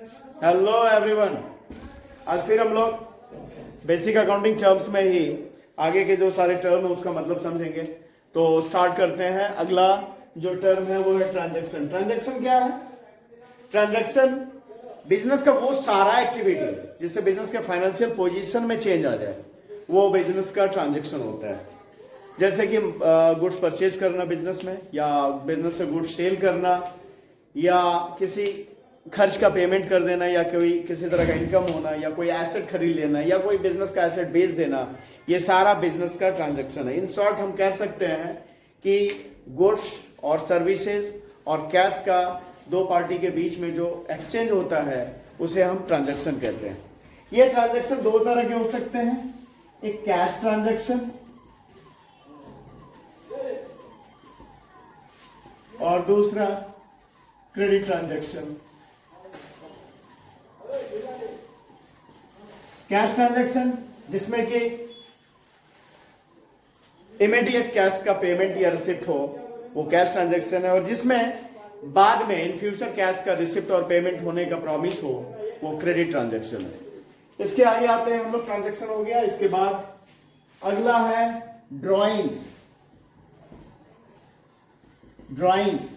Hello everyone. आज फिर हम लोग बेसिक अकाउंटिंग टर्म्स में ही आगे के जो सारे टर्म है उसका मतलब समझेंगे। तो स्टार्ट करते हैं। अगला जो टर्म है वो है ट्रांजैक्शन। ट्रांजैक्शन क्या है? ट्रांजैक्शन बिजनेस का वो सारा एक्टिविटी जिससे बिजनेस के फाइनेंशियल पोजीशन में चेंज आ जाए, वो बिजनेस का ट्रांजैक्शन होता है। जैसे कि गुड्स परचेज करना बिजनेस में, या बिजनेस से गुड्स सेल करना, या किसी खर्च का पेमेंट कर देना, या कोई किसी तरह का इनकम होना, या कोई एसेट खरीद लेना, या कोई बिजनेस का एसेट बेच देना, ये सारा बिजनेस का ट्रांजैक्शन है। इन शॉर्ट हम कह सकते हैं कि गुड्स और सर्विसेज और कैश का दो पार्टी के बीच में जो एक्सचेंज होता है उसे हम ट्रांजैक्शन कहते हैं। ये ट्रांजैक्शन दो तरह के हो सकते हैं, एक कैश ट्रांजैक्शन और दूसरा क्रेडिट ट्रांजैक्शन। कैश ट्रांजैक्शन जिसमें कि इमीडिएट कैश का पेमेंट या रिसिप्ट हो, वो कैश ट्रांजैक्शन है। और जिसमें बाद में इन फ्यूचर कैश का रिसिप्ट और पेमेंट होने का प्रॉमिस हो, वो क्रेडिट ट्रांजैक्शन है। इसके आगे आते हैं हम लोग। ट्रांजैक्शन हो गया, इसके बाद अगला है ड्रॉइंग्स। ड्रॉइंग्स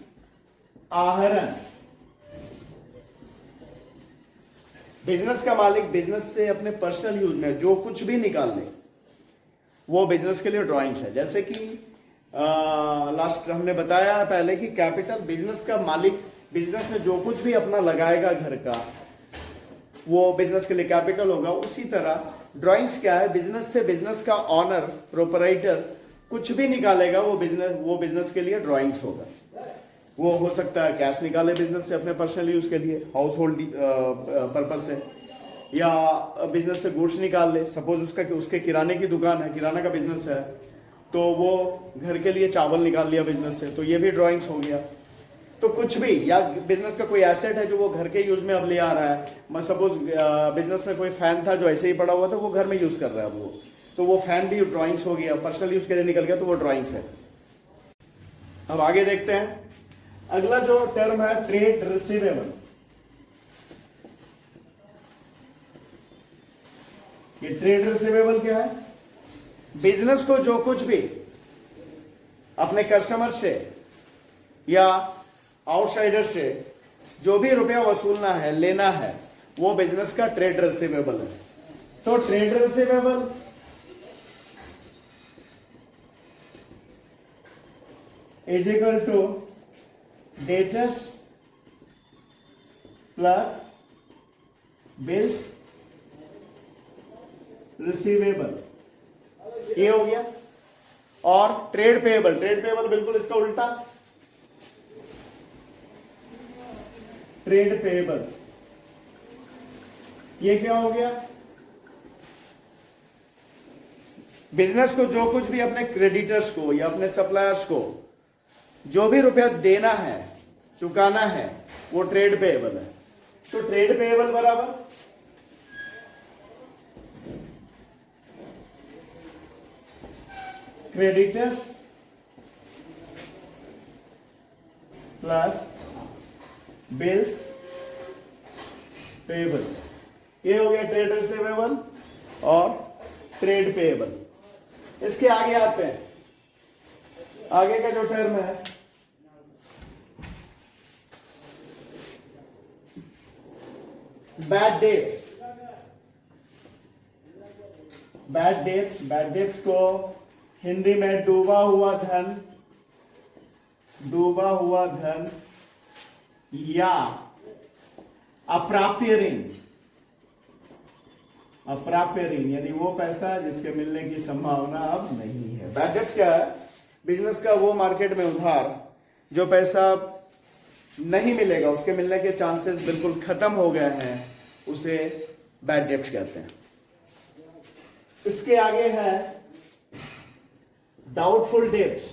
आहरण। बिजनेस का मालिक बिजनेस से अपने पर्सनल यूज में जो कुछ भी निकाल ले, वो बिजनेस के लिए ड्राइंग्स है। जैसे कि लास्ट हमने बताया पहले कि कैपिटल, बिजनेस का मालिक बिजनेस में जो कुछ भी अपना लगाएगा घर का, वो बिजनेस के लिए कैपिटल होगा। उसी तरह ड्राइंग्स क्या है? बिजनेस से बिजनेस का ऑनर, प्रोपराइटर कुछ भी निकालेगा, वो बिजनेस के लिए ड्राइंग्स होगा। वो हो सकता है कैश निकाले बिजनेस से अपने पर्सनल यूज के लिए, हाउस होल्ड पर्पज से, या बिजनेस से गुड्स निकाल ले। सपोज उसके किराने की दुकान है, किराना का बिजनेस है, तो वो घर के लिए चावल निकाल लिया बिजनेस से, तो ये भी ड्राइंग्स हो गया। तो कुछ भी, या बिजनेस का कोई एसेट है जो वो घर के यूज में अब ले आ रहा है। मैं सपोज बिजनेस में कोई फैन था जो ऐसे ही पड़ा हुआ था, वो घर में यूज कर रहा है वो, तो वो फैन भी ड्राइंग्स हो गया, पर्सनल यूज के लिए निकल गया, तो वो ड्राइंग्स है। अब आगे देखते हैं। अगला जो टर्म है ट्रेड रिसीवेबल। ये ट्रेड रिसीवेबल क्या है? बिजनेस को जो कुछ भी अपने कस्टमर से या आउटसाइडर से जो भी रुपया वसूलना है, लेना है, वो बिजनेस का ट्रेड रिसीवेबल है। तो trade receivable is equal to debtors plus bills receivable, ये हो गया। और ट्रेड पेएबल, ट्रेड पेएबल बिल्कुल इसका उल्टा, ट्रेड पेएबल, ये क्या हो गया? बिजनेस को जो कुछ भी अपने क्रेडिटर्स को या अपने सप्लायर्स को जो भी रुपया देना है, चुकाना है, वो ट्रेड पेएबल है। तो ट्रेड पेएबल बराबर क्रेडिटर्स प्लस बिल्स पेएबल, ये हो गया ट्रेड रिसीवेबल और ट्रेड पेएबल। इसके आगे आते हैं। आगे का जो टर्म है bad debts. Bad debts, bad debts को हिंदी में डूबा हुआ धन, डूबा हुआ धन या अप्राप्य ऋण। अप्राप्य ऋण यानी वो पैसा जिसके मिलने की संभावना अब नहीं है। बैड डेट्स क्या है? बिजनेस का वो मार्केट में उधार जो पैसा नहीं मिलेगा, उसके मिलने के चांसेस बिल्कुल खत्म हो गए हैं, उसे बैड डेट्स कहते हैं। इसके आगे है डाउटफुल डेट्स।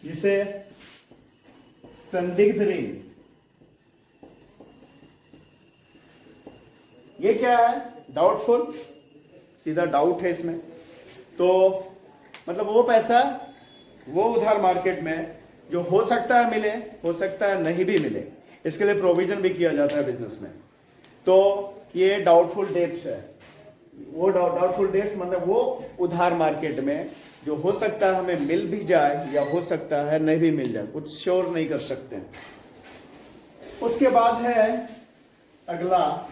जिसे संदिग्ध ऋण, ये क्या है? डाउटफुल, सीधा डाउट है इसमें। तो मतलब वो पैसा, वो उधार मार्केट में जो हो सकता है मिले, हो सकता है नहीं भी मिले, इसके लिए प्रोविजन भी किया जाता है बिजनेस में। तो ये डाउटफुल डेट्स है, वो डाउटफुल डेट्स मतलब वो उधार मार्केट में जो हो सकता है हमें मिल भी जाए या हो सकता है नहीं भी मिल जाए, कुछ श्योर नहीं कर सकते। उसके बाद है अगला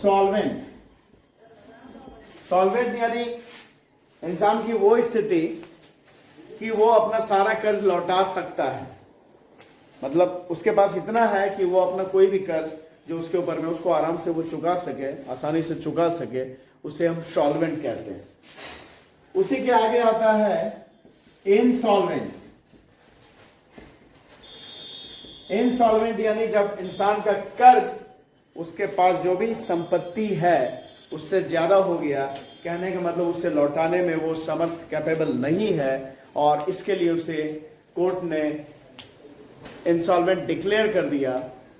सॉल्वेंट। सॉल्वेंट यानी इंसान की वो स्थिति कि वो अपना सारा कर्ज लौटा सकता है, मतलब उसके पास इतना है कि वो अपना कोई भी कर्ज जो उसके ऊपर में उसको आराम से वो चुका सके, आसानी से चुका सके, उसे हम सॉल्वेंट कहते हैं। उसी के आगे आता है इनसॉल्वेंट। इनसॉल्वेंट यानी जब इंसान का कर्ज, उसके पास जो भी संपत्ति है उससे ज्यादा हो गया, कहने का मतलब उसे लौटाने में वो समर्थ कैपेबल नहीं है, और इसके लिए उसे कोर्ट ने इंसॉल्वेंट डिक्लेयर कर दिया,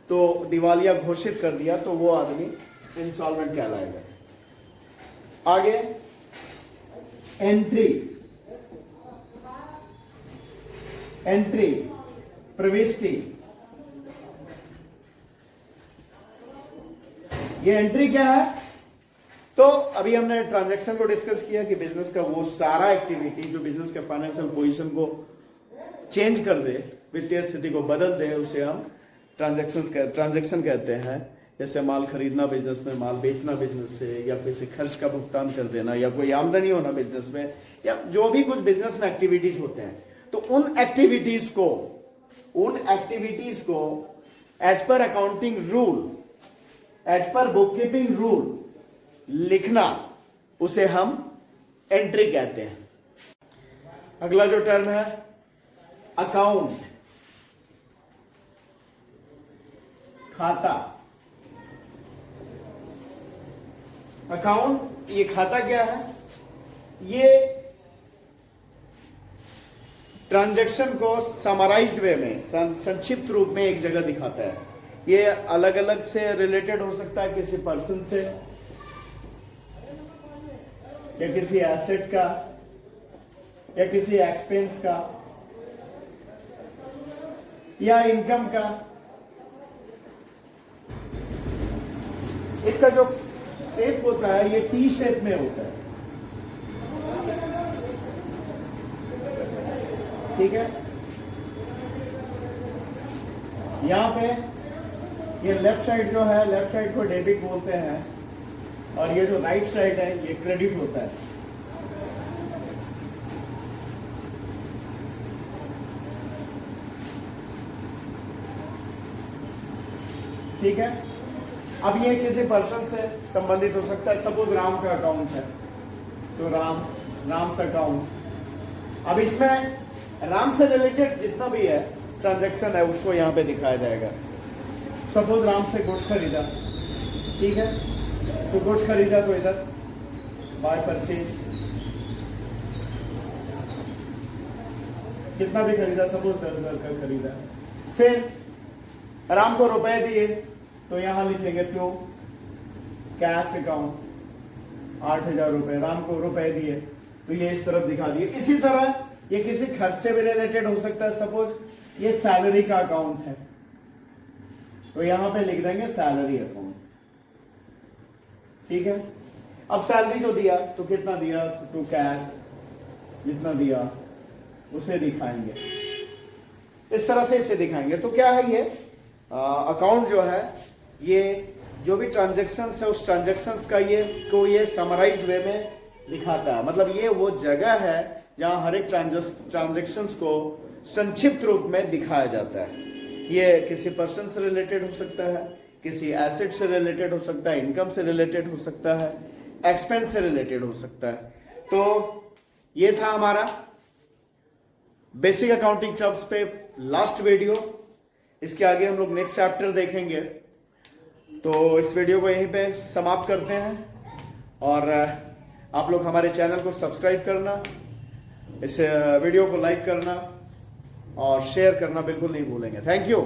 तो दिवालिया घोषित कर दिया, तो वो आदमी इंसॉल्वेंट कहलाएगा। आगे एंट्री। एंट्री, प्रविष्टि। ये एंट्री क्या है? तो अभी हमने ट्रांजैक्शन को डिस्कस किया कि बिजनेस का वो सारा एक्टिविटी जो बिजनेस के फाइनेंशियल पोजीशन को चेंज कर दे, वित्तीय स्थिति को बदल दे, उसे हम ट्रांजैक्शन कहते हैं। जैसे माल खरीदना बिजनेस में, माल बेचना बिजनेस से, या किसी खर्च का भुगतान कर देना, या कोई आमदनी होना बिजनेस में, या जो भी कुछ बिजनेस में एक्टिविटीज होते हैं, तो उन एक्टिविटीज को as per accounting rule, as per bookkeeping rule लिखना, उसे हम एंट्री कहते हैं। अगला जो टर्म है अकाउंट, खाता। अकाउंट, ये खाता क्या है? ये ट्रांजैक्शन को समराइज्ड वे में, संक्षिप्त रूप में एक जगह दिखाता है। ये अलग अलग से रिलेटेड हो सकता है, किसी पर्सन से, या किसी एसेट का, या किसी एक्सपेंस का, या इनकम का। इसका जो शेप होता है ये टी शेप में होता है, ठीक है। यहां पे ये लेफ्ट साइड जो है, लेफ्ट साइड को डेबिट बोलते हैं, और ये जो राइट साइड है ये क्रेडिट होता है। ठीक है। अब ये किसी पर्सन से संबंधित हो सकता है। सपोज राम का अकाउंट है, तो राम से अकाउंट। अब इसमें राम से रिलेटेड जितना भी है ट्रांजैक्शन है उसको यहां पे दिखाया जाएगा। सपोज राम से गुड्स खरीदा, ठीक है, तो गुड्स खरीदा तो इधर बाय परचेज, कितना भी खरीदा, सपोज 10,000 का खरीदा। फिर राम को रुपए दिए, तो यहां लिखेंगे टू कैश अकाउंट 8,000 रुपए, राम को रुपए दिए, तो ये इस तरफ दिखा दिए। इसी तरह ये किसी खर्च से भी रिलेटेड हो सकता है। सपोज ये सैलरी का अकाउंट है, तो यहां पे लिख देंगे सैलरी अकाउंट, ठीक है। अब सैलरी जो दिया तो कितना दिया, टू कैश, जितना दिया उसे दिखाएंगे, इस तरह से इसे दिखाएंगे। तो क्या है ये अकाउंट जो है, ये जो भी ट्रांजैक्शंस है उस ट्रांजैक्शंस का ये समराइज्ड वे में दिखाता है। मतलब ये वो जगह है जहां हर एक ट्रांजैक्शंस को संक्षिप्त रूप में दिखाया जाता है। ये किसी पर्सन से रिलेटेड हो सकता है, किसी एसेट से रिलेटेड हो सकता है, इनकम से रिलेटेड हो सकता है, एक्सपेंस से रिलेटेड हो सकता है। तो ये था हमारा बेसिक अकाउंटिंग टर्म्स पे लास्ट वीडियो। इसके आगे हम लोग नेक्स्ट चैप्टर देखेंगे। तो इस वीडियो को यहीं पे समाप्त करते हैं, और आप लोग हमारे चैनल को सब्सक्राइब करना, इस वीडियो को लाइक करना और शेयर करना बिल्कुल नहीं भूलेंगे। Thank you.